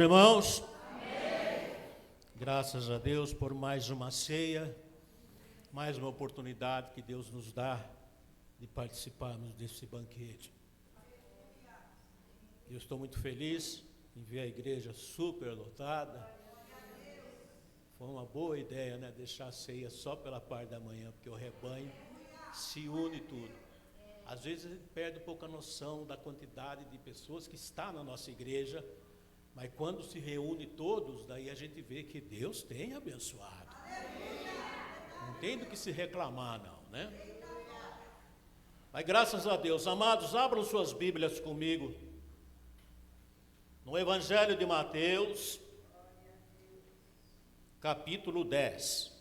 Irmãos, amém. Graças a Deus por mais uma ceia, mais uma oportunidade que Deus nos dá de participarmos desse banquete. Eu estou muito feliz em ver a igreja super lotada. Foi uma boa ideia, né? Deixar a ceia só pela parte da manhã, porque o rebanho se une tudo. Às vezes a gente perde um pouco a noção da quantidade de pessoas que está na nossa igreja. Mas quando se reúne todos, daí a gente vê que Deus tem abençoado. Não tem do que se reclamar, não, né? Mas graças a Deus, amados, abram suas Bíblias comigo. No Evangelho de Mateus, capítulo 10.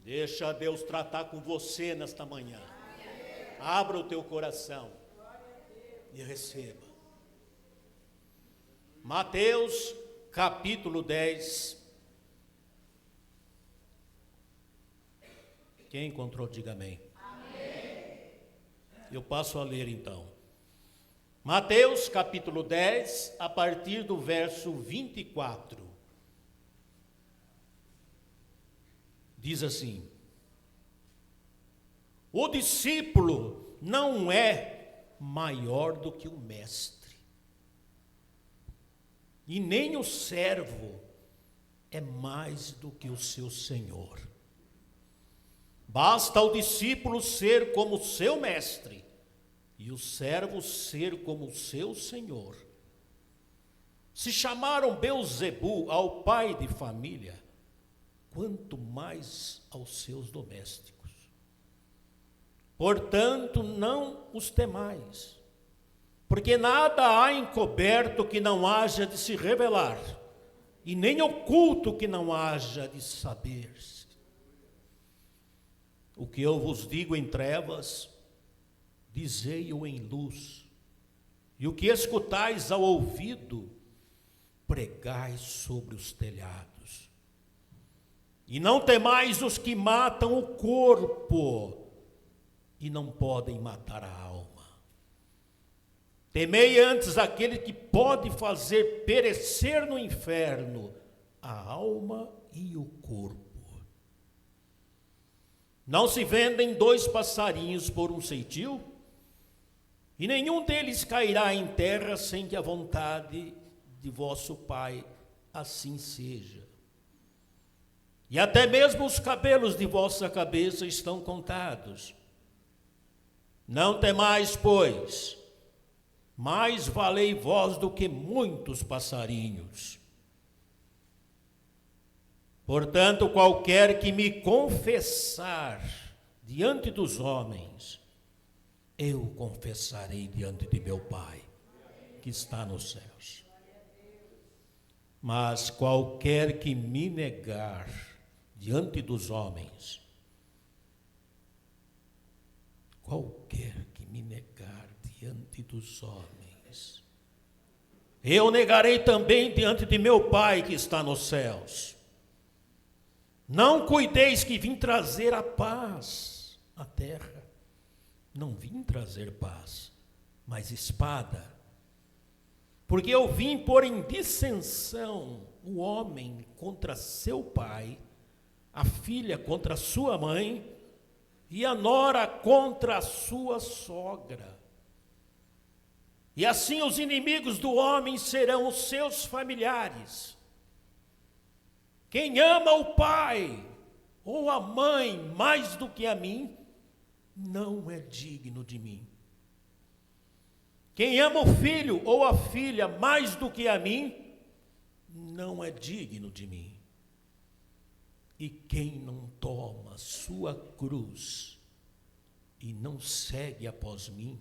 Deixa Deus tratar com você nesta manhã. Abra o teu coração e receba. Mateus, capítulo 10. Quem encontrou, diga amém. Amém. Eu passo a ler então. Mateus, capítulo 10, a partir do verso 24. Diz assim: o discípulo não é maior do que o mestre, e nem o servo é mais do que o seu senhor. Basta ao discípulo ser como o seu mestre, e o servo ser como o seu senhor. Se chamaram Beelzebu ao pai de família, quanto mais aos seus domésticos. Portanto, não os temais, porque nada há encoberto que não haja de se revelar, e nem oculto que não haja de saber-se. O que eu vos digo em trevas, dizei-o em luz, e o que escutais ao ouvido, pregai sobre os telhados. E não temais os que matam o corpo, e não podem matar a alma. Temei antes aquele que pode fazer perecer no inferno a alma e o corpo. Não se vendem 2 passarinhos por um ceitil? E nenhum deles cairá em terra sem que a vontade de vosso Pai assim seja. E até mesmo os cabelos de vossa cabeça estão contados. Não temais, pois, mais valei vós do que muitos passarinhos. Portanto, qualquer que me confessar diante dos homens, eu confessarei diante de meu Pai, que está nos céus. Mas qualquer que me negar diante dos homens, qualquer que me negar diante dos homens, eu negarei também diante de meu Pai que está nos céus. Não cuideis que vim trazer a paz à terra. Não vim trazer paz, mas espada. Porque eu vim pôr em dissensão o homem contra seu pai, a filha contra sua mãe, e a nora contra a sua sogra. E assim os inimigos do homem serão os seus familiares. Quem ama o pai ou a mãe mais do que a mim, não é digno de mim. Quem ama o filho ou a filha mais do que a mim, não é digno de mim. E quem não toma sua cruz e não segue após mim,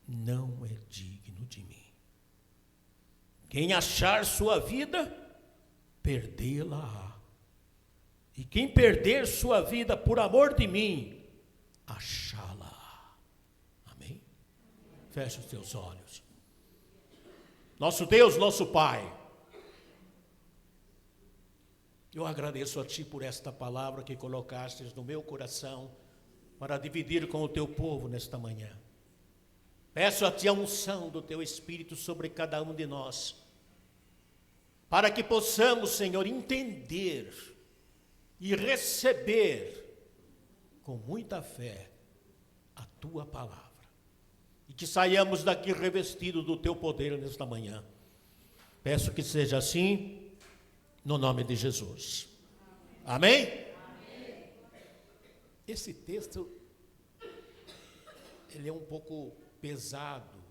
não é digno de mim. Quem achar sua vida, perdê-la-á. E quem perder sua vida por amor de mim, achá-la-á. Amém? Feche os teus olhos. Nosso Deus, nosso Pai, eu agradeço a Ti por esta palavra que colocastes no meu coração para dividir com o Teu povo nesta manhã. Peço a Ti a unção do Teu Espírito sobre cada um de nós, para que possamos, Senhor, entender e receber com muita fé a Tua palavra. E que saiamos daqui revestidos do Teu poder nesta manhã. Peço que seja assim, no nome de Jesus. Amém? Amém. Esse texto, ele é um pouco pesado,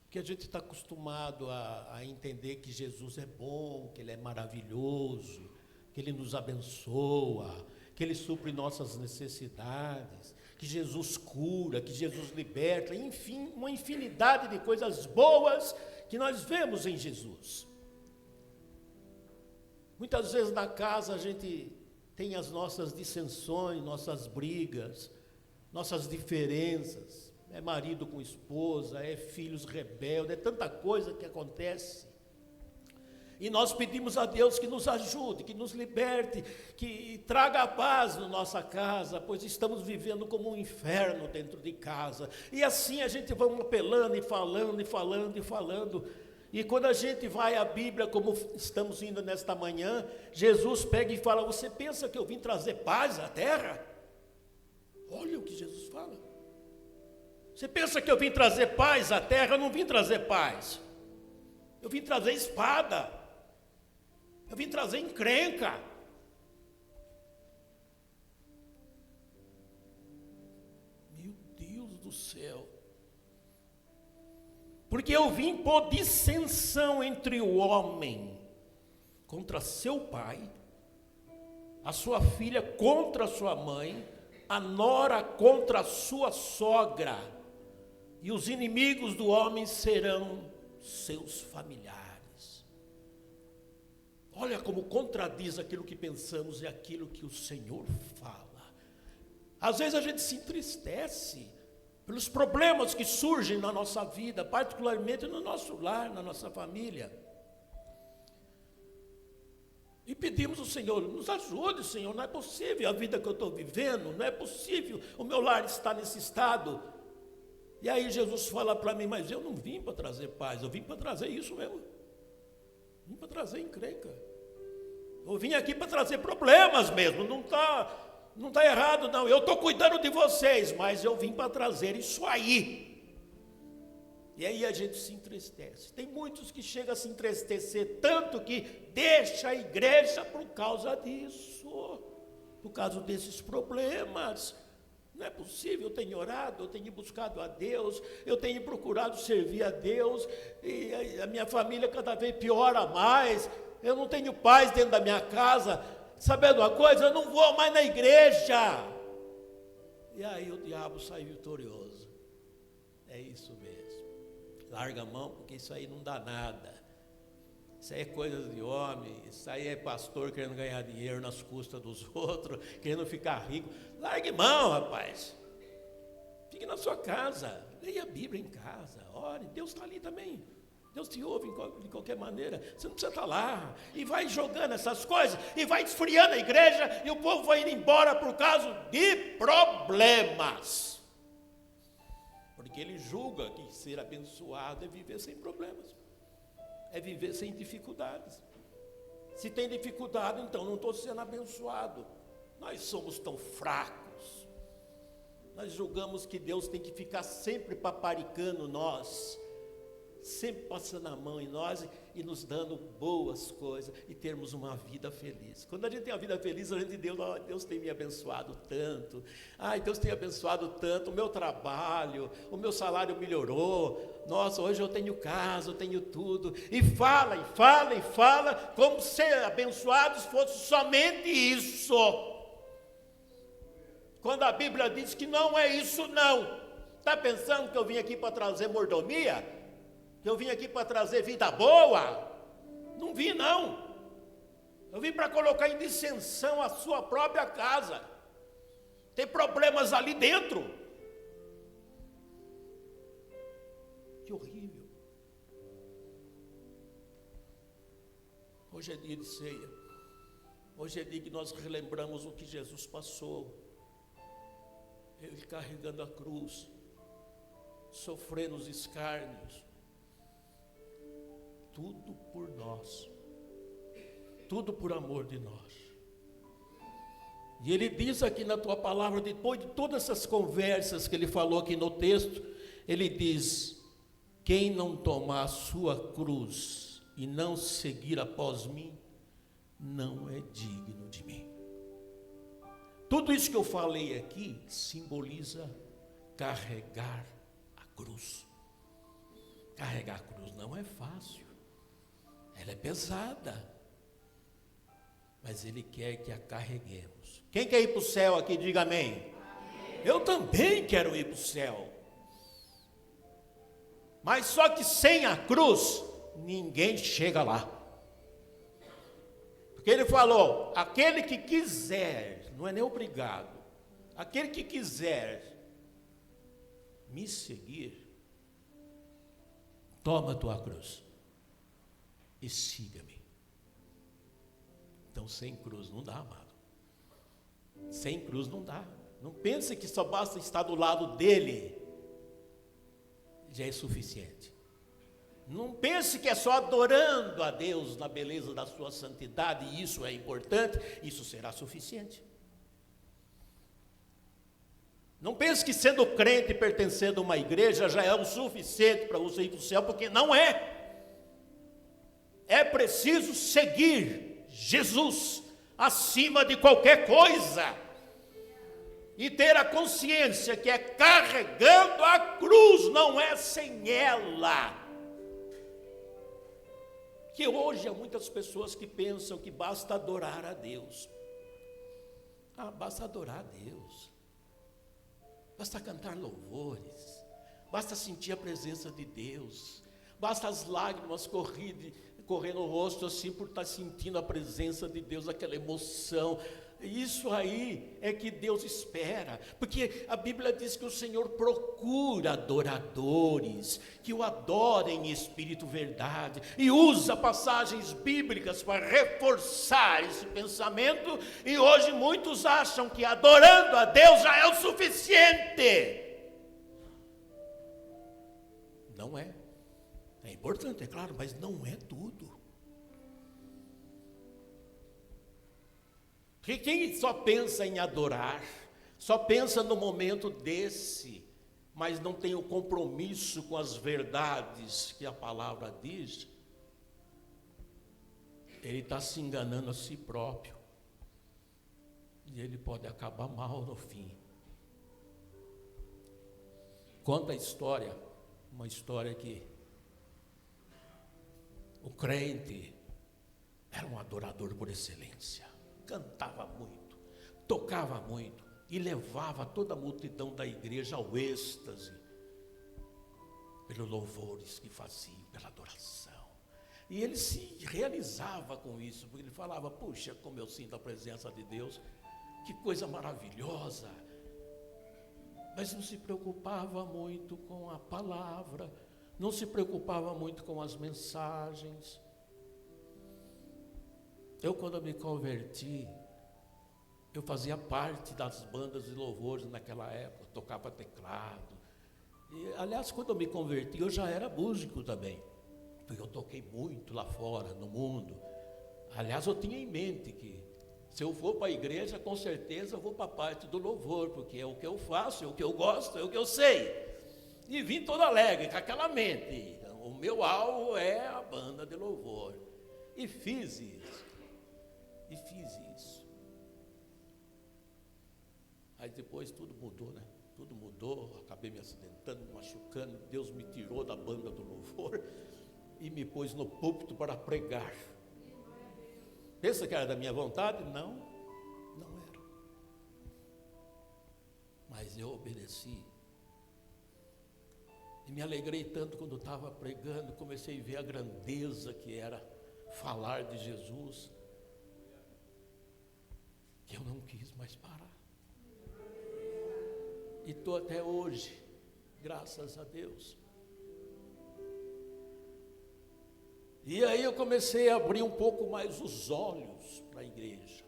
porque a gente está acostumado a entender que Jesus é bom, que Ele é maravilhoso, que Ele nos abençoa, que Ele supre nossas necessidades, que Jesus cura, que Jesus liberta, enfim, uma infinidade de coisas boas que nós vemos em Jesus. Muitas vezes na casa a gente tem as nossas dissensões, nossas brigas, nossas diferenças, é marido com esposa, é filhos rebeldes, é tanta coisa que acontece. E nós pedimos a Deus que nos ajude, que nos liberte, que traga a paz na nossa casa, pois estamos vivendo como um inferno dentro de casa. E assim a gente vai apelando e falando e falando e falando. E quando a gente vai à Bíblia, como estamos indo nesta manhã, Jesus pega e fala: você pensa que eu vim trazer paz à terra? Olha o que Jesus fala. Você pensa que eu vim trazer paz à terra? Eu não vim trazer paz. Eu vim trazer espada. Eu vim trazer encrenca. Meu Deus do céu. Porque eu vim pôr dissensão entre o homem contra seu pai, a sua filha contra a sua mãe, a nora contra a sua sogra, e os inimigos do homem serão seus familiares. Olha como contradiz aquilo que pensamos e aquilo que o Senhor fala. Às vezes a gente se entristece pelos problemas que surgem na nossa vida, particularmente no nosso lar, na nossa família. E pedimos ao Senhor: nos ajude, Senhor, não é possível a vida que eu estou vivendo, não é possível o meu lar estar nesse estado. E aí Jesus fala para mim: mas eu não vim para trazer paz, eu vim para trazer isso mesmo. Vim para trazer encrenca. Eu vim aqui para trazer problemas mesmo, não está errado não, eu estou cuidando de vocês, mas eu vim para trazer isso aí. E aí a gente se entristece. Tem muitos que chegam a se entristecer tanto que deixa a igreja por causa disso, por causa desses problemas. Não é possível, eu tenho orado, eu tenho buscado a Deus, eu tenho procurado servir a Deus, e a minha família cada vez piora mais, eu não tenho paz dentro da minha casa. Sabendo uma coisa, eu não vou mais na igreja. E aí o diabo sai vitorioso. É isso mesmo. Larga a mão, porque isso aí não dá nada. Isso aí é coisa de homem, isso aí é pastor querendo ganhar dinheiro nas custas dos outros, querendo ficar rico. Largue mão, rapaz. Fique na sua casa, leia a Bíblia em casa, ore, Deus está ali também. Deus te ouve de qualquer maneira, você não precisa estar lá. E vai jogando essas coisas, e vai esfriando a igreja, e o povo vai indo embora por causa de problemas. Porque ele julga que ser abençoado é viver sem problemas, é viver sem dificuldades. Se tem dificuldade, então não estou sendo abençoado. Nós somos tão fracos. Nós julgamos que Deus tem que ficar sempre paparicando nós, sempre passando a mão em nós e nos dando boas coisas e termos uma vida feliz. Quando a gente tem uma vida feliz, a gente diz: oh, Deus tem me abençoado tanto, Deus tem abençoado tanto o meu trabalho, o meu salário melhorou, nossa, hoje eu tenho casa, eu tenho tudo, e fala, e fala, e fala, como se abençoados fosse somente isso, quando a Bíblia diz que não é isso não. Está pensando que eu vim aqui para trazer mordomia? Que eu vim aqui para trazer vida boa? Não vim não. Eu vim para colocar em dissensão a sua própria casa. Tem problemas ali dentro. Que horrível. Hoje é dia de ceia. Hoje é dia que nós relembramos o que Jesus passou. Ele carregando a cruz, sofrendo os escárnios. Tudo por nós. Tudo por amor de nós. E ele diz aqui na tua palavra, depois de todas essas conversas que ele falou aqui no texto, ele diz: quem não tomar a sua cruz e não seguir após mim, não é digno de mim. Tudo isso que eu falei aqui simboliza carregar a cruz. Carregar a cruz não é fácil, ela é pesada, mas ele quer que a carreguemos. Quem quer ir para o céu aqui, diga amém. Amém. Eu também quero ir para o céu, mas só que sem a cruz, ninguém chega lá. Porque ele falou, aquele que quiser, não é nem obrigado, aquele que quiser me seguir, toma a tua cruz e siga-me. Então sem cruz não dá, amado. Sem cruz não dá. Não pense que só basta estar do lado dele, já é suficiente. Não pense que é só adorando a Deus na beleza da sua santidade, e isso é importante, isso será suficiente. Não pense que sendo crente e pertencendo a uma igreja já é o suficiente para você ir para o céu, porque não é. É preciso seguir Jesus acima de qualquer coisa. E ter a consciência que é carregando a cruz, não é sem ela. Que hoje há muitas pessoas que pensam que basta adorar a Deus. Basta adorar a Deus. Basta cantar louvores. Basta sentir a presença de Deus. Basta as lágrimas correr no rosto assim por estar sentindo a presença de Deus, aquela emoção. Isso aí é que Deus espera, porque a Bíblia diz que o Senhor procura adoradores, que o adorem em espírito e verdade, e usa passagens bíblicas para reforçar esse pensamento, e hoje muitos acham que adorando a Deus já é o suficiente. Não é. É importante, é claro, mas não é tudo. Porque quem só pensa em adorar, só pensa no momento desse, mas não tem o compromisso com as verdades que a palavra diz, ele está se enganando a si próprio. E ele pode acabar mal no fim. Conta a história, uma história que o crente era um adorador por excelência. Cantava muito, tocava muito e levava toda a multidão da igreja ao êxtase pelos louvores que fazia, pela adoração. E ele se realizava com isso, porque ele falava: puxa, como eu sinto a presença de Deus, que coisa maravilhosa. Mas não se preocupava muito com a palavra, não se preocupava muito com as mensagens. Eu, quando me converti, eu fazia parte das bandas de louvores naquela época, tocava teclado. E, aliás, quando eu me converti, eu já era músico também, porque eu toquei muito lá fora, no mundo. Aliás, eu tinha em mente que, se eu for para a igreja, com certeza eu vou para a parte do louvor, porque é o que eu faço, é o que eu gosto, é o que eu sei. E vim todo alegre, com aquela mente. O meu alvo é a banda de louvor. E fiz isso. Aí depois tudo mudou, né? Tudo mudou, acabei me acidentando, me machucando. Deus me tirou da banda do louvor e me pôs no púlpito para pregar. Pensa que era da minha vontade? Não, não era. Mas eu obedeci. E me alegrei tanto quando estava pregando, comecei a ver a grandeza que era falar de Jesus, que eu não quis mais parar. E estou até hoje, graças a Deus. E aí eu comecei a abrir um pouco mais os olhos para a igreja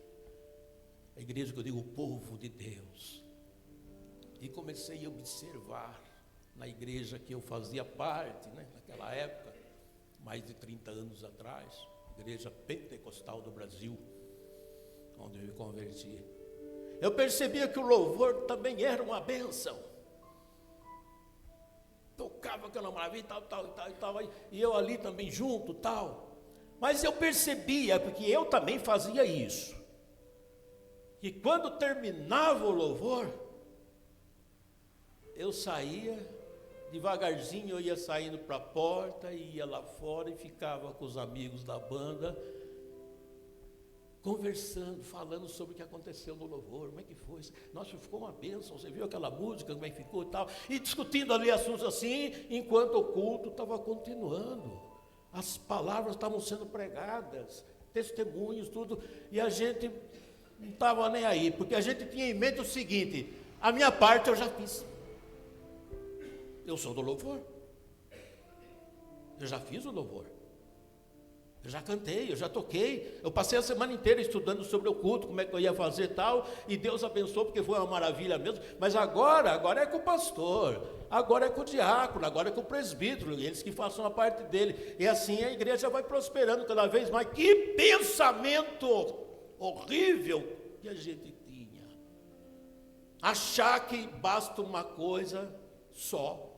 que eu digo, o povo de Deus. E comecei a observar na igreja que eu fazia parte, né, naquela época, mais de 30 anos atrás, Igreja Pentecostal do Brasil, onde eu me converti. Eu percebia que o louvor também era uma bênção. Tocava aquela maravilha, tal, e eu ali também junto, tal. Mas eu percebia, porque eu também fazia isso, que quando terminava o louvor, eu saía, devagarzinho eu ia saindo para a porta, e ia lá fora e ficava com os amigos da banda, conversando, falando sobre o que aconteceu no louvor, como é que foi, nossa, ficou uma bênção, você viu aquela música, como é que ficou e tal, e discutindo ali assuntos assim, enquanto o culto estava continuando, as palavras estavam sendo pregadas, testemunhos, tudo, e a gente não estava nem aí, porque a gente tinha em mente o seguinte: a minha parte eu já fiz, eu sou do louvor, eu já fiz o louvor, eu já cantei, eu já toquei, eu passei a semana inteira estudando sobre o culto, como é que eu ia fazer e tal, e Deus abençoou, porque foi uma maravilha mesmo, mas agora é com o pastor, agora é com o diácono, agora é com o presbítero, eles que façam a parte dele, e assim a igreja vai prosperando cada vez mais. Que pensamento horrível que a gente tinha, achar que basta uma coisa só,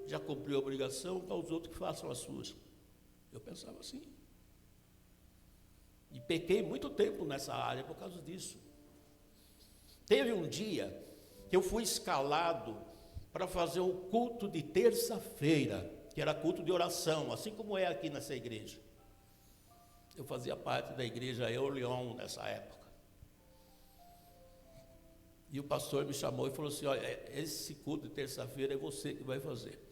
já cumpriu a obrigação, para os outros que façam as suas. Eu pensava assim, e pequei muito tempo nessa área por causa disso. Teve um dia que eu fui escalado para fazer o culto de terça-feira, que era culto de oração, assim como é aqui nessa igreja. Eu fazia parte da igreja Euleon nessa época. E o pastor me chamou e falou assim: olha, esse culto de terça-feira é você que vai fazer.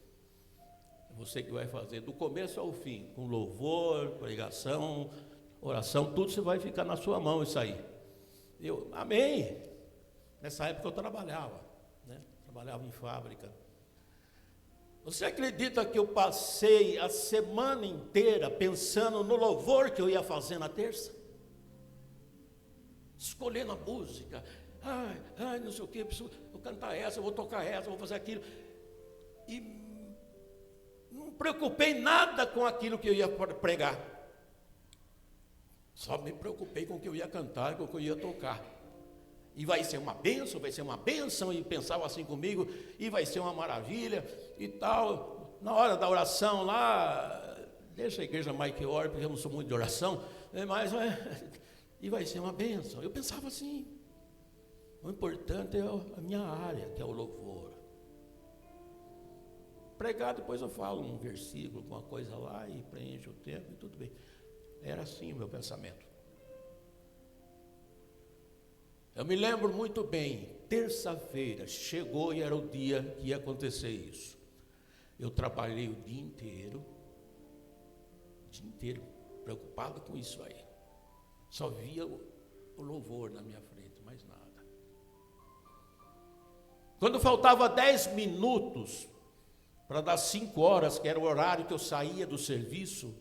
É você que vai fazer, do começo ao fim, com louvor, pregação, oração, tudo você vai ficar na sua mão isso aí. Eu, amém. Nessa época eu trabalhava, né? Trabalhava em fábrica. Você acredita que eu passei a semana inteira pensando no louvor que eu ia fazer na terça? Escolhendo a música. Ai, não sei o que, vou cantar essa, vou tocar essa, vou fazer aquilo. E não me preocupei nada com aquilo que eu ia pregar. Só me preocupei com o que eu ia cantar, com o que eu ia tocar. E vai ser uma bênção, e pensava assim comigo, e vai ser uma maravilha, e tal. Na hora da oração lá, deixa a igreja mais que ore, porque eu não sou muito de oração, mas e vai ser uma bênção. Eu pensava assim, o importante é a minha área, que é o louvor. Pregar, depois eu falo um versículo, uma coisa lá, e preenche o tempo, e tudo bem. Era assim o meu pensamento. Eu me lembro muito bem, terça-feira, chegou e era o dia que ia acontecer isso. Eu trabalhei o dia inteiro, preocupado com isso aí. Só via o louvor na minha frente, mais nada. Quando faltava 10 minutos para dar 5 horas, que era o horário que eu saía do serviço,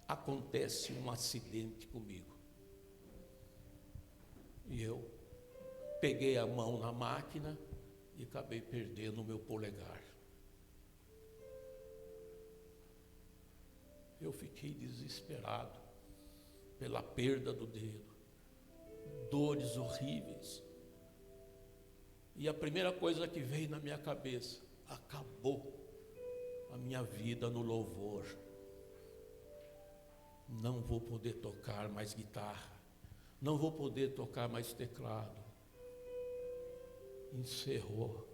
acontece um acidente comigo. E eu peguei a mão na máquina e acabei perdendo o meu polegar. Eu fiquei desesperado pela perda do dedo, dores horríveis. E a primeira coisa que veio na minha cabeça: acabou a minha vida no louvor. Não vou poder tocar mais guitarra, não vou poder tocar mais teclado. Encerrou.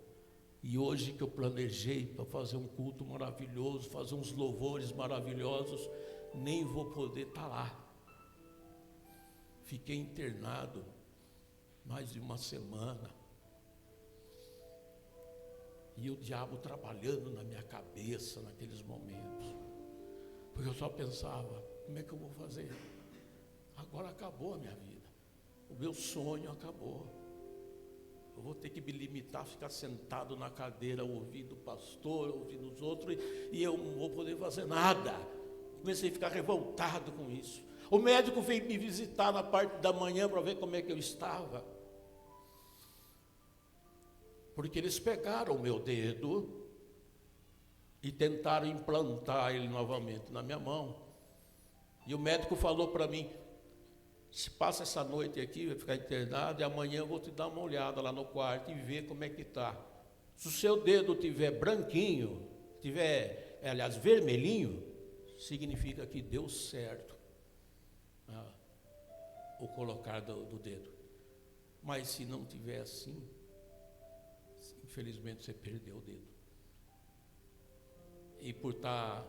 E hoje que eu planejei para fazer um culto maravilhoso, fazer uns louvores maravilhosos, nem vou poder estar lá. Fiquei internado mais de uma semana. E o diabo trabalhando na minha cabeça naqueles momentos. Porque eu só pensava: como é que eu vou fazer? Agora acabou a minha vida. O meu sonho acabou. Eu vou ter que me limitar a ficar sentado na cadeira, ouvindo o pastor, ouvindo os outros, e eu não vou poder fazer nada. Comecei a ficar revoltado com isso. O médico veio me visitar na parte da manhã para ver como é que eu estava. Porque eles pegaram o meu dedo e tentaram implantar ele novamente na minha mão. E o médico falou para mim: se passa essa noite aqui, vai ficar internado, e amanhã eu vou te dar uma olhada lá no quarto e ver como é que está. Se o seu dedo tiver branquinho, tiver, aliás, vermelhinho, significa que deu certo o colocar do dedo. Mas se não tiver assim, infelizmente você perdeu o dedo. E por estar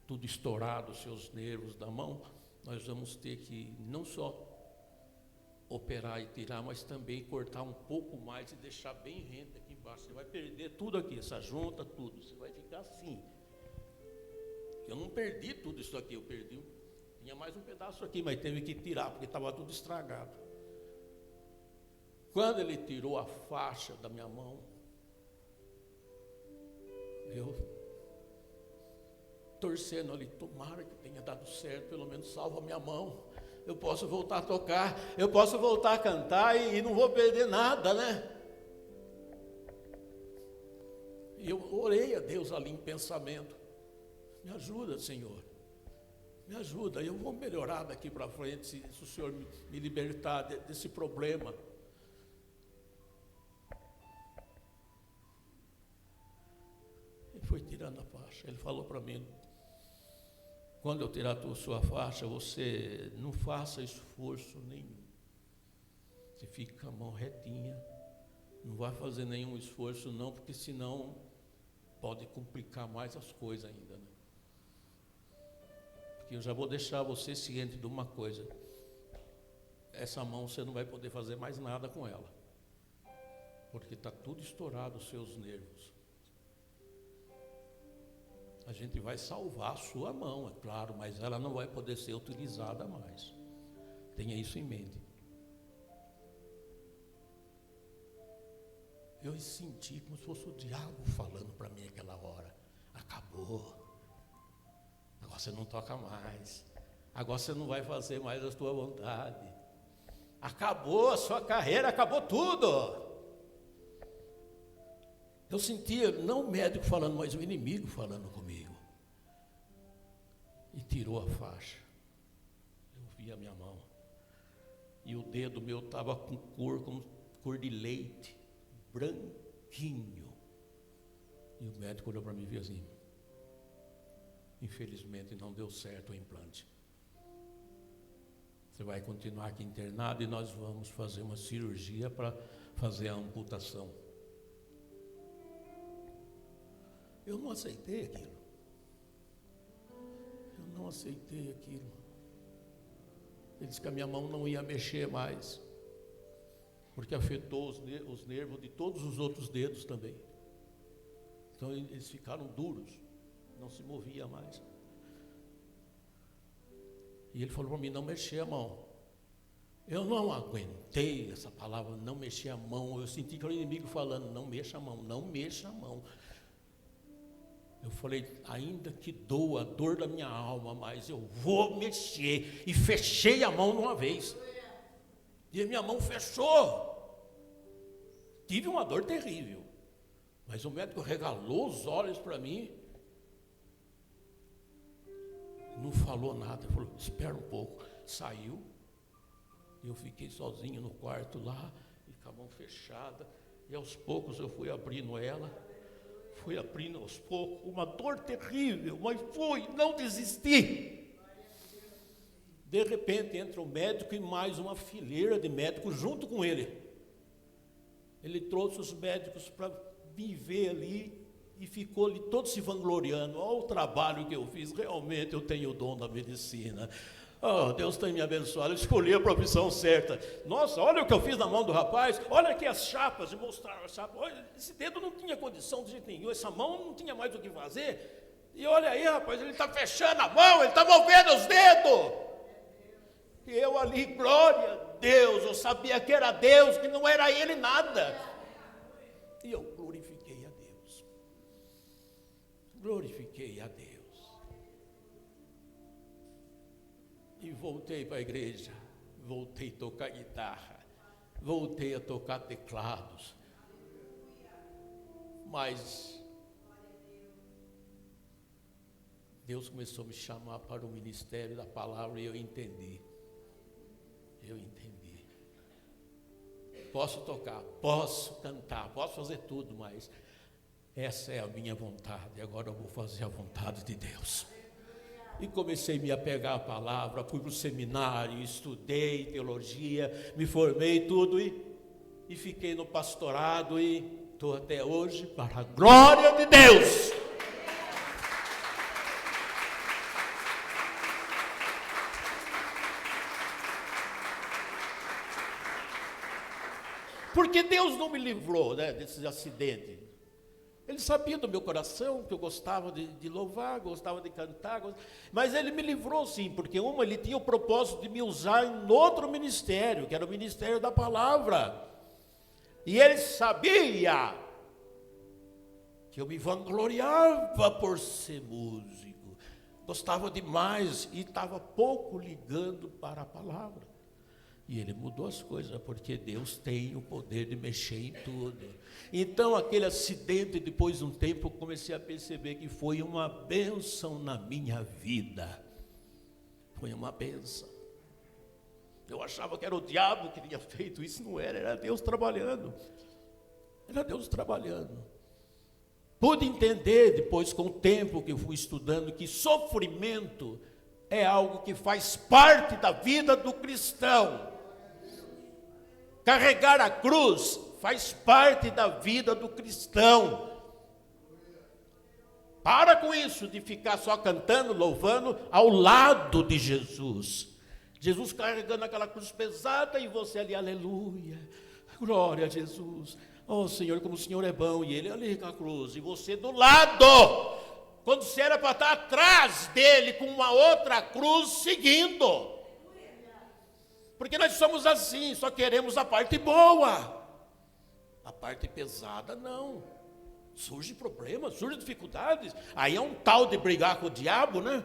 tudo estourado, os seus nervos da mão, nós vamos ter que não só operar e tirar, mas também cortar um pouco mais e deixar bem rente aqui embaixo. Você vai perder tudo aqui, essa junta, tudo. Você vai ficar assim. Eu não perdi tudo isso aqui, eu perdi. Tinha mais um pedaço aqui, mas teve que tirar, porque estava tudo estragado. Quando ele tirou a faixa da minha mão, eu torcendo ali, tomara que tenha dado certo, pelo menos salva a minha mão, eu posso voltar a tocar, eu posso voltar a cantar e não vou perder nada, né? E eu orei a Deus ali em pensamento: me ajuda, Senhor, me ajuda, eu vou melhorar daqui para frente, se o Senhor me libertar desse problema. Ele foi tirando a faixa, ele falou para mim: quando eu tirar a sua faixa, você não faça esforço nenhum. Você fica com a mão retinha, não vai fazer nenhum esforço não, porque senão pode complicar mais as coisas ainda, né? Porque eu já vou deixar você ciente de uma coisa: essa mão você não vai poder fazer mais nada com ela, porque está tudo estourado os seus nervos. A gente vai salvar a sua mão, é claro, mas ela não vai poder ser utilizada mais. Tenha isso em mente. Eu senti como se fosse o diabo falando para mim aquela hora: acabou, agora você não toca mais, agora você não vai fazer mais a sua vontade, acabou a sua carreira, acabou tudo. Eu sentia, não o médico falando, mas o inimigo falando comigo. E tirou a faixa. Eu vi a minha mão. E o dedo meu estava com cor de leite, branquinho. E o médico olhou para mim e viu assim: infelizmente não deu certo o implante. Você vai continuar aqui internado e nós vamos fazer uma cirurgia para fazer a amputação. Eu não aceitei aquilo. Eu não aceitei aquilo. Ele disse que a minha mão não ia mexer mais, porque afetou os nervos de todos os outros dedos também. Então eles ficaram duros, não se movia mais. E ele falou para mim: não mexer a mão. Eu não aguentei essa palavra, não mexer a mão. Eu senti que era o inimigo falando: não mexa a mão, não mexa a mão. Eu falei: ainda que doa a dor da minha alma, mas eu vou mexer. E fechei a mão de uma vez. E a minha mão fechou. Tive uma dor terrível. Mas o médico regalou os olhos para mim. Não falou nada. Falou: espera um pouco. Saiu. E eu fiquei sozinho no quarto lá, e com a mão fechada. E aos poucos eu fui abrindo ela. Fui abrindo aos poucos, uma dor terrível, mas não desisti. De repente entra o médico e mais uma fileira de médicos junto com ele. Ele trouxe os médicos para me ver ali e ficou ali todo se vangloriando: olha o trabalho que eu fiz, realmente eu tenho o dom da medicina. Oh, Deus tem me abençoado, eu escolhi a profissão certa. Nossa, olha o que eu fiz na mão do rapaz, olha aqui as chapas, e mostraram as chapas. Olha, esse dedo não tinha condição de jeito nenhum, essa mão não tinha mais o que fazer. E olha aí, rapaz, ele está fechando a mão, ele está movendo os dedos. E eu ali, glória a Deus, eu sabia que era Deus, que não era ele nada. E eu glorifiquei a Deus. Glorifiquei a Deus. E voltei para a igreja, voltei a tocar guitarra, voltei a tocar teclados, Mas Deus começou a me chamar para o ministério da palavra e eu entendi. Posso tocar, posso cantar, posso fazer tudo, mas essa é a minha vontade. Agora eu vou fazer a vontade de Deus. E comecei a me apegar à palavra, fui para o seminário, estudei teologia, me formei tudo e fiquei no pastorado e estou até hoje para a glória de Deus. Porque Deus não me livrou, né, desse acidente. Ele sabia do meu coração, que eu gostava de louvar, gostava de cantar, mas Ele me livrou sim, porque Ele tinha o propósito de me usar em outro ministério, que era o ministério da palavra. E Ele sabia que eu me vangloriava por ser músico, gostava demais e estava pouco ligando para a palavra. E Ele mudou as coisas, porque Deus tem o poder de mexer em tudo. Então, aquele acidente, depois de um tempo, eu comecei a perceber que foi uma bênção na minha vida. Foi uma bênção. Eu achava que era o diabo que tinha feito isso, não era, era Deus trabalhando. Era Deus trabalhando. Pude entender, depois, com o tempo que eu fui estudando, que sofrimento é algo que faz parte da vida do cristão. Carregar a cruz faz parte da vida do cristão. Para com isso de ficar só cantando, louvando ao lado de Jesus. Jesus carregando aquela cruz pesada e você ali, aleluia, glória a Jesus. Oh Senhor, como o Senhor é bom. E Ele ali com a cruz e você do lado. Quando você era para estar atrás dele com uma outra cruz seguindo. Porque nós somos assim, só queremos a parte boa. A parte pesada não. Surge problemas, surgem dificuldades. Aí é um tal de brigar com o diabo, né?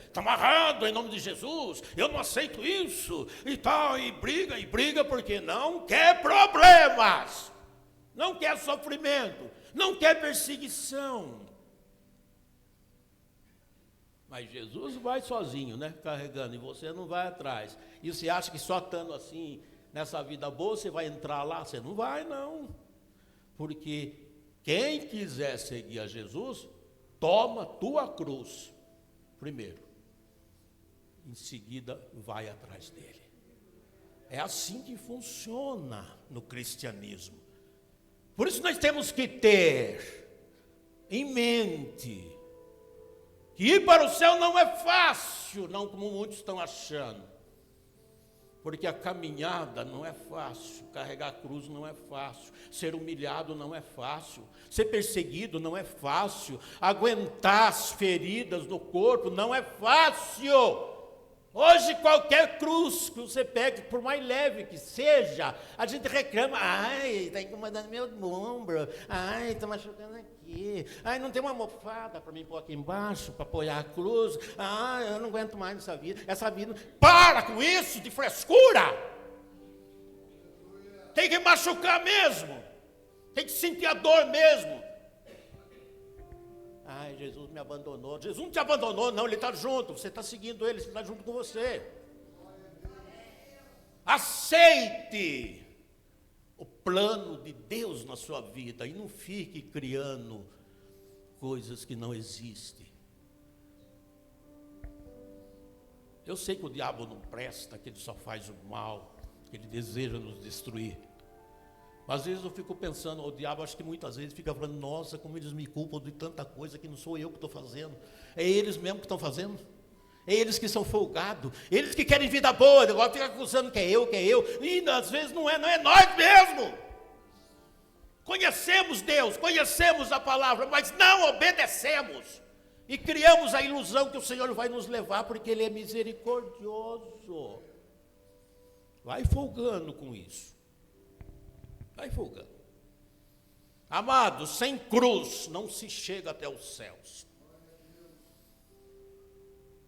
Está amarrado em nome de Jesus. Eu não aceito isso. E tal, e briga, porque não quer problemas. Não quer sofrimento. Não quer perseguição. Mas Jesus vai sozinho, né? Carregando, e você não vai atrás. E você acha que só estando assim, nessa vida boa, você vai entrar lá? Você não vai, não. Porque quem quiser seguir a Jesus, toma tua cruz primeiro. Em seguida, vai atrás dele. É assim que funciona no cristianismo. Por isso nós temos que ter em mente que ir para o céu não é fácil, não como muitos estão achando. Porque a caminhada não é fácil, carregar a cruz não é fácil, ser humilhado não é fácil, ser perseguido não é fácil, aguentar as feridas no corpo não é fácil. Hoje qualquer cruz que você pegue, por mais leve que seja, a gente reclama, está incomodando meu ombro, está machucando aqui, não tem uma almofada para mim pôr aqui embaixo, para apoiar a cruz, eu não aguento mais essa vida, para com isso de frescura, tem que machucar mesmo, tem que sentir a dor mesmo. Jesus me abandonou. Jesus não te abandonou, não, Ele está junto. Você está seguindo Ele, Ele está junto com você. Aceite o plano de Deus na sua vida e não fique criando coisas que não existem. Eu sei que o diabo não presta, que ele só faz o mal, que ele deseja nos destruir. Às vezes eu fico pensando, o diabo acho que muitas vezes fica falando, nossa, como eles me culpam de tanta coisa que não sou eu que estou fazendo. É eles mesmo que estão fazendo. É eles que são folgados. Eles que querem vida boa, agora fica acusando que é eu. E às vezes não é nós mesmo. Conhecemos Deus, conhecemos a palavra, mas não obedecemos. E criamos a ilusão que o Senhor vai nos levar, porque Ele é misericordioso. Vai folgando com isso. Vai folgando. Amados, sem cruz não se chega até os céus.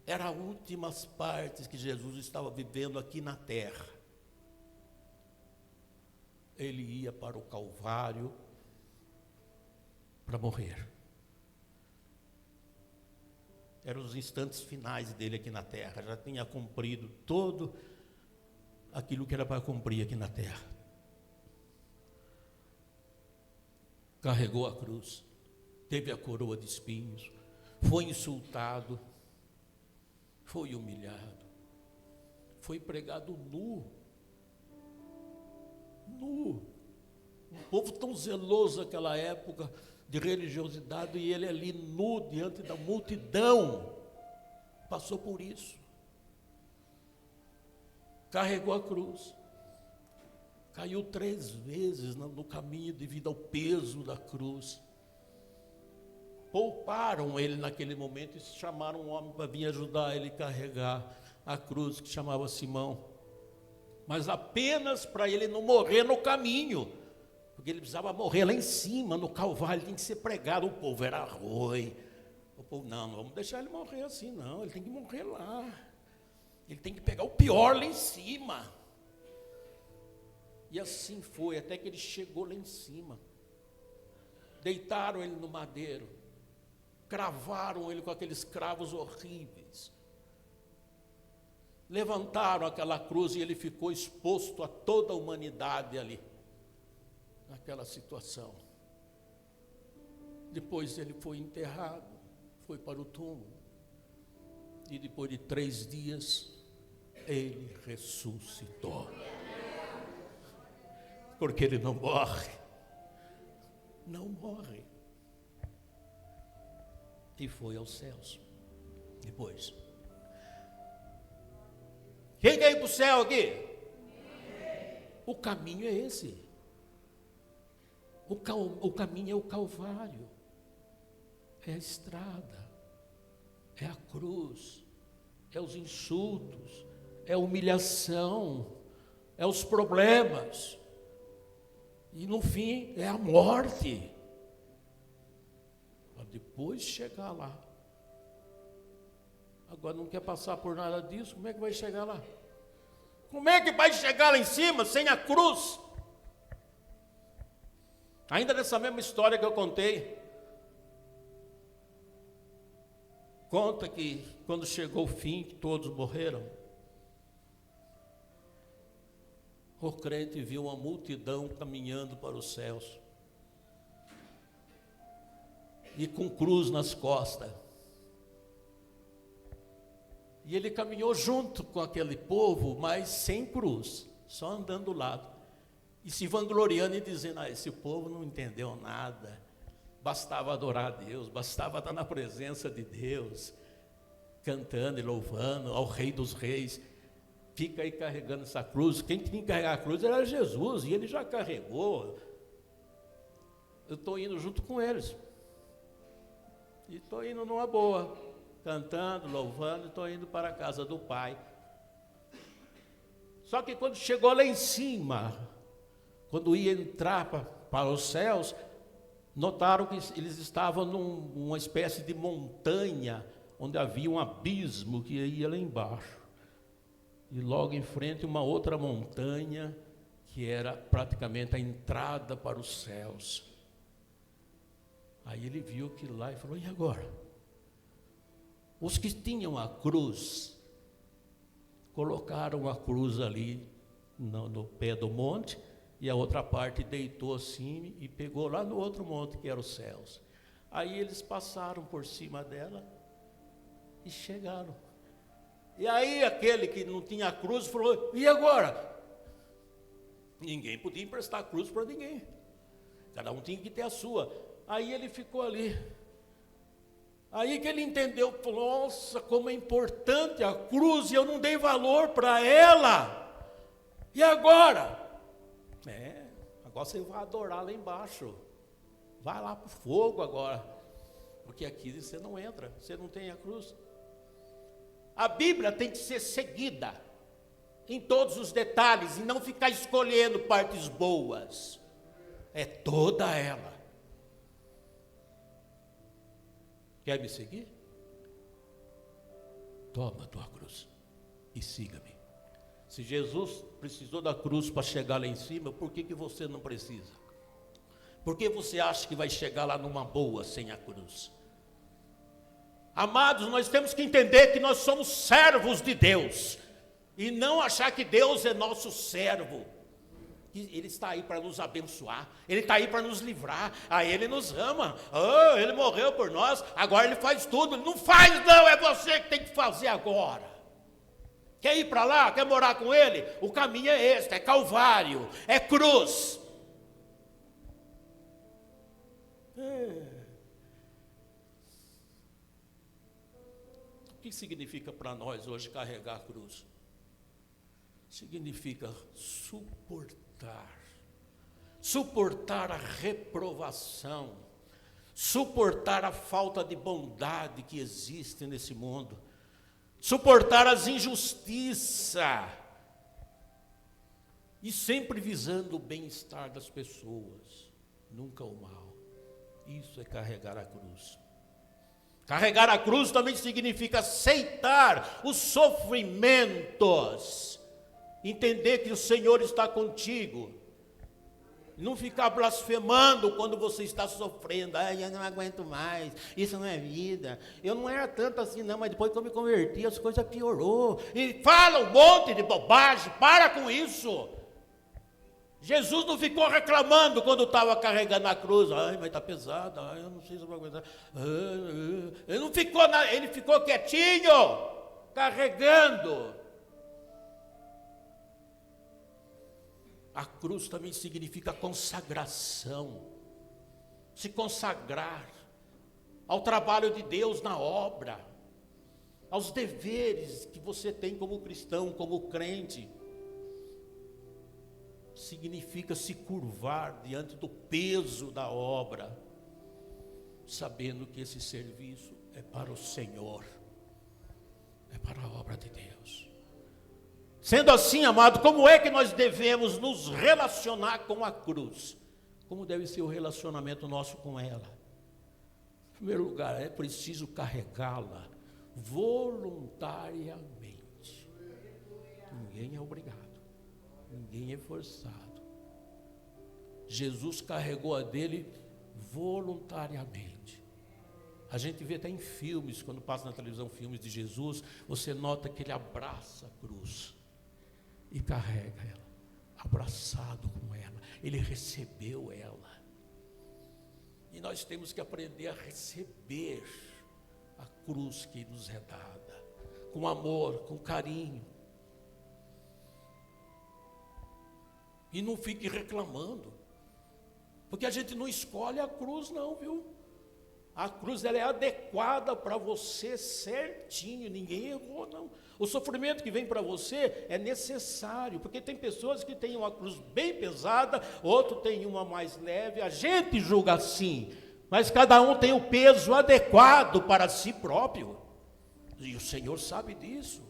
Eram as últimas partes que Jesus estava vivendo aqui na terra. Ele ia para o Calvário para morrer. Eram os instantes finais dele aqui na terra. Já tinha cumprido todo aquilo que era para cumprir aqui na terra. Carregou a cruz, teve a coroa de espinhos, foi insultado, foi humilhado, foi pregado nu. Nu. Um povo tão zeloso naquela época de religiosidade, e ele ali nu diante da multidão, passou por isso. Carregou a cruz, caiu 3 vezes no caminho devido ao peso da cruz. Pouparam ele naquele momento e chamaram um homem para vir ajudar ele a carregar a cruz, que chamava Simão, mas apenas para ele não morrer no caminho, porque ele precisava morrer lá em cima, no Calvário, ele tem que ser pregado. O povo era ruim, o povo, não vamos deixar ele morrer assim, não, ele tem que morrer lá, ele tem que pegar o pior lá em cima. E assim foi, até que ele chegou lá em cima. Deitaram ele no madeiro, cravaram ele com aqueles cravos horríveis, levantaram aquela cruz e ele ficou exposto a toda a humanidade ali, naquela situação. Depois ele foi enterrado, foi para o túmulo, e depois de 3 dias, ele ressuscitou. Porque ele não morre, não morre. E foi aos céus. Depois, quem quer ir para o céu aqui? O caminho é esse. O caminho é o Calvário, é a estrada, é a cruz, é os insultos, é a humilhação, é os problemas, e no fim é a morte, para depois chegar lá. Agora não quer passar por nada disso, como é que vai chegar lá? Como é que vai chegar lá em cima sem a cruz? Ainda nessa mesma história que eu contei, conta que quando chegou o fim, que todos morreram, o crente viu uma multidão caminhando para os céus, e com cruz nas costas, e ele caminhou junto com aquele povo, mas sem cruz, só andando do lado, e se vangloriando e dizendo: esse povo não entendeu nada, bastava adorar a Deus, bastava estar na presença de Deus, cantando e louvando ao Rei dos Reis, fica aí carregando essa cruz. Quem tinha que carregar a cruz era Jesus, e ele já carregou. Eu estou indo junto com eles, e estou indo numa boa, cantando, louvando, estou indo para a casa do Pai. Só que quando chegou lá em cima, quando ia entrar para os céus, notaram que eles estavam numa espécie de montanha, onde havia um abismo que ia lá embaixo, e logo em frente uma outra montanha, que era praticamente a entrada para os céus. Aí ele viu aquilo lá e falou: e agora? Os que tinham a cruz, colocaram a cruz ali no pé do monte, e a outra parte deitou assim e pegou lá no outro monte, que era os céus. Aí eles passaram por cima dela e chegaram. E aí aquele que não tinha a cruz falou: e agora? Ninguém podia emprestar a cruz para ninguém, cada um tinha que ter a sua. Aí ele ficou ali. Aí que ele entendeu, falou: nossa, como é importante a cruz, e eu não dei valor para ela. E agora? Agora você vai adorar lá embaixo, vai lá para o fogo agora, porque aqui você não entra, você não tem a cruz. A Bíblia tem que ser seguida em todos os detalhes, e não ficar escolhendo partes boas, é toda ela. Quer me seguir? Toma a tua cruz e siga-me. Se Jesus precisou da cruz para chegar lá em cima, por que você não precisa? Por que você acha que vai chegar lá numa boa sem a cruz? Amados, nós temos que entender que nós somos servos de Deus. E não achar que Deus é nosso servo. Ele está aí para nos abençoar. Ele está aí para nos livrar. Ele nos ama. Ele morreu por nós. Agora Ele faz tudo. Ele não faz não, é você que tem que fazer agora. Quer ir para lá? Quer morar com Ele? O caminho é este, é Calvário, é cruz. O que significa para nós hoje carregar a cruz? Significa suportar a reprovação, suportar a falta de bondade que existe nesse mundo, suportar as injustiças, e sempre visando o bem-estar das pessoas, nunca o mal. Isso é carregar a cruz. Carregar a cruz também significa aceitar os sofrimentos, entender que o Senhor está contigo, não ficar blasfemando quando você está sofrendo. Eu não aguento mais, isso não é vida, eu não era tanto assim não, mas depois que eu me converti as coisas piorou, e fala um monte de bobagem. Para com isso. Jesus não ficou reclamando quando estava carregando a cruz. Mas está pesado, eu não sei se eu vou aguentar. Ele ficou quietinho, carregando. A cruz também significa consagração. Se consagrar ao trabalho de Deus na obra, aos deveres que você tem como cristão, como crente. Significa se curvar diante do peso da obra, sabendo que esse serviço é para o Senhor, é para a obra de Deus. Sendo assim, amado, como é que nós devemos nos relacionar com a cruz? Como deve ser o relacionamento nosso com ela? Em primeiro lugar, é preciso carregá-la voluntariamente. Ninguém é obrigado. Ninguém é forçado. Jesus carregou a dele voluntariamente. A gente vê até em filmes, quando passa na televisão filmes de Jesus, você nota que ele abraça a cruz e carrega ela, abraçado com ela. Ele recebeu ela. E nós temos que aprender a receber a cruz que nos é dada, com amor, com carinho. E não fique reclamando, porque a gente não escolhe a cruz não, viu? A cruz ela é adequada para você certinho, ninguém errou não. O sofrimento que vem para você é necessário, porque tem pessoas que têm uma cruz bem pesada, outro tem uma mais leve, a gente julga assim, mas cada um tem o peso adequado para si próprio, e o Senhor sabe disso.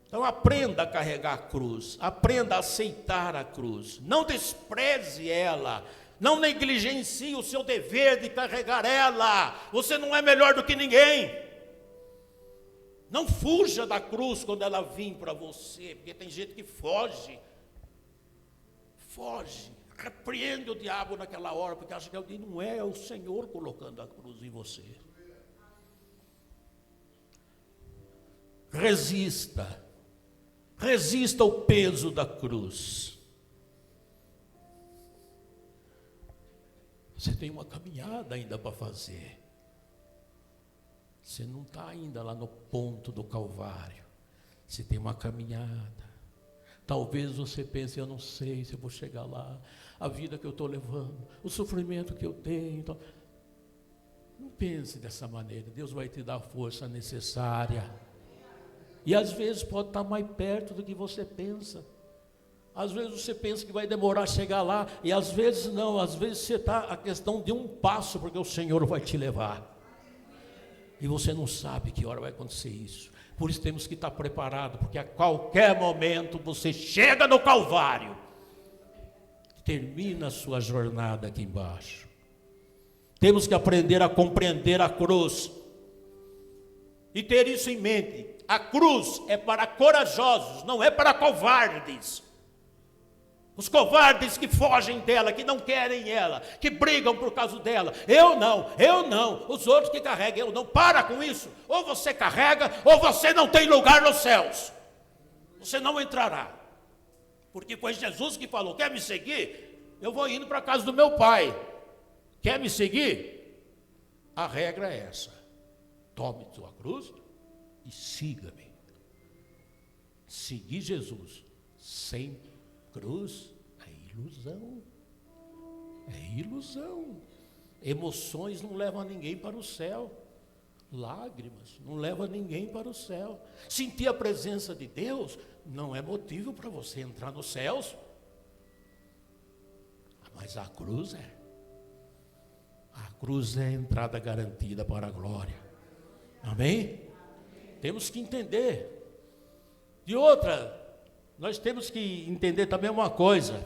Então aprenda a carregar a cruz, aprenda a aceitar a cruz, não despreze ela, não negligencie o seu dever de carregar ela. Você não é melhor do que ninguém. Não fuja da cruz quando ela vir para você, porque tem gente que foge, repreende o diabo naquela hora, porque acha que não é o Senhor colocando a cruz em você. Resista ao peso da cruz. Você tem uma caminhada ainda para fazer. Você não está ainda lá no ponto do Calvário. Você tem uma caminhada. Talvez você pense, eu não sei se eu vou chegar lá. A vida que eu estou levando, o sofrimento que eu tenho. Então, não pense dessa maneira. Deus vai te dar a força necessária. E às vezes pode estar mais perto do que você pensa. Às vezes você pensa que vai demorar a chegar lá, e às vezes não, às vezes você está a questão de um passo, porque o Senhor vai te levar. E você não sabe que hora vai acontecer isso. Por isso temos que estar preparados, porque a qualquer momento você chega no Calvário, termina a sua jornada aqui embaixo. Temos que aprender a compreender a cruz, e ter isso em mente. A cruz é para corajosos, não é para covardes. Os covardes que fogem dela, que não querem ela, que brigam por causa dela. Eu não. Os outros que carregam, eu não. Para com isso. Ou você carrega, ou você não tem lugar nos céus. Você não entrará. Porque foi Jesus que falou: quer me seguir? Eu vou indo para a casa do meu pai. Quer me seguir? A regra é essa: tome sua cruz e siga-me. Seguir Jesus sem cruz é ilusão. É ilusão. Emoções não levam ninguém para o céu. Lágrimas não levam ninguém para o céu. Sentir a presença de Deus não é motivo para você entrar nos céus. Mas a cruz é. A cruz é a entrada garantida para a glória. Amém? Temos que entender. E outra, nós temos que entender também uma coisa.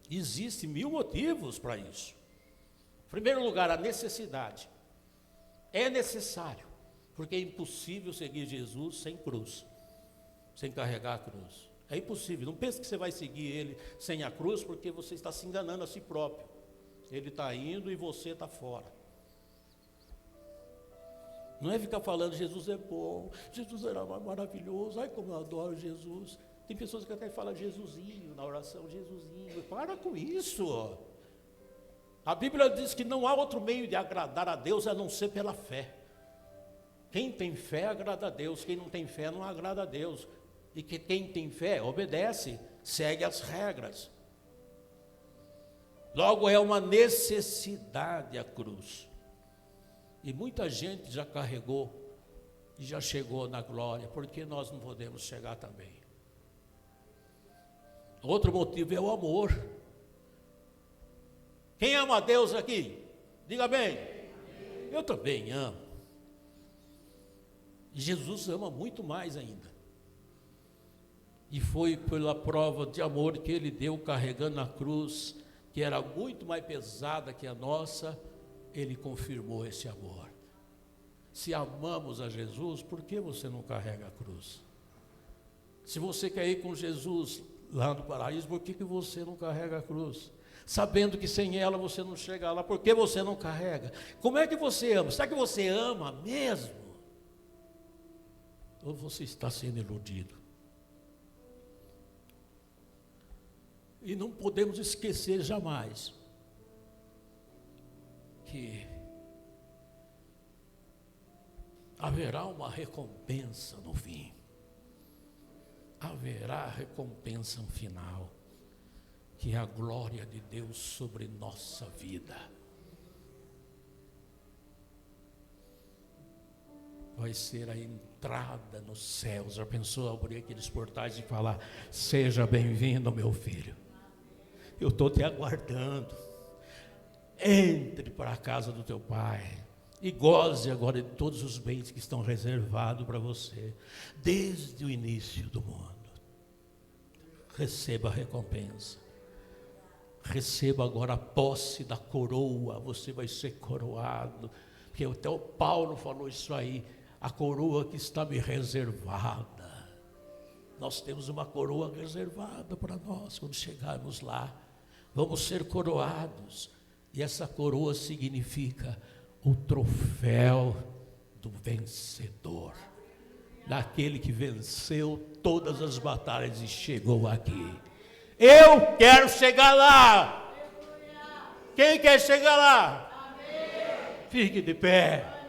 Existem 1000 motivos para isso. Em primeiro lugar, a necessidade. É necessário, porque é impossível seguir Jesus sem cruz, sem carregar a cruz. É impossível. Não pense que você vai seguir Ele sem a cruz, porque você está se enganando a si próprio. Ele está indo e você está fora. Não é ficar falando: Jesus é bom, Jesus era maravilhoso, ai como eu adoro Jesus. Tem pessoas que até falam Jesusinho na oração, Jesusinho. Para com isso. A Bíblia diz que não há outro meio de agradar a Deus a não ser pela fé. Quem tem fé agrada a Deus, quem não tem fé não agrada a Deus. E que quem tem fé obedece, segue as regras. Logo é uma necessidade a cruz. E muita gente já carregou e já chegou na glória, porque nós não podemos chegar também. Outro motivo é o amor. Quem ama a Deus aqui? Diga bem. Eu também amo. E Jesus ama muito mais ainda. E foi pela prova de amor que Ele deu, carregando a cruz, que era muito mais pesada que a nossa. Ele confirmou esse amor. Se amamos a Jesus, por que você não carrega a cruz? Se você quer ir com Jesus lá no paraíso, por que você não carrega a cruz? Sabendo que sem ela você não chega lá, por que você não carrega? Como é que você ama? Será que você ama mesmo? Ou você está sendo iludido? E não podemos esquecer jamais que haverá uma recompensa no fim. Haverá recompensa no final, que é a glória de Deus sobre nossa vida. Vai ser a entrada nos céus. Já pensou abrir aqueles portais e falar: seja bem-vindo, meu filho, eu estou te aguardando. Entre para a casa do teu pai e goze agora de todos os bens que estão reservados para você, desde o início do mundo. Receba a recompensa. Receba agora a posse da coroa. Você vai ser coroado, porque até o Paulo falou isso aí: a coroa que está me reservada. Nós temos uma coroa reservada para nós. Quando chegarmos lá, vamos ser coroados. E essa coroa significa o troféu do vencedor, daquele que venceu todas as batalhas e chegou aqui. Eu quero chegar lá. Quem quer chegar lá? Fique de pé.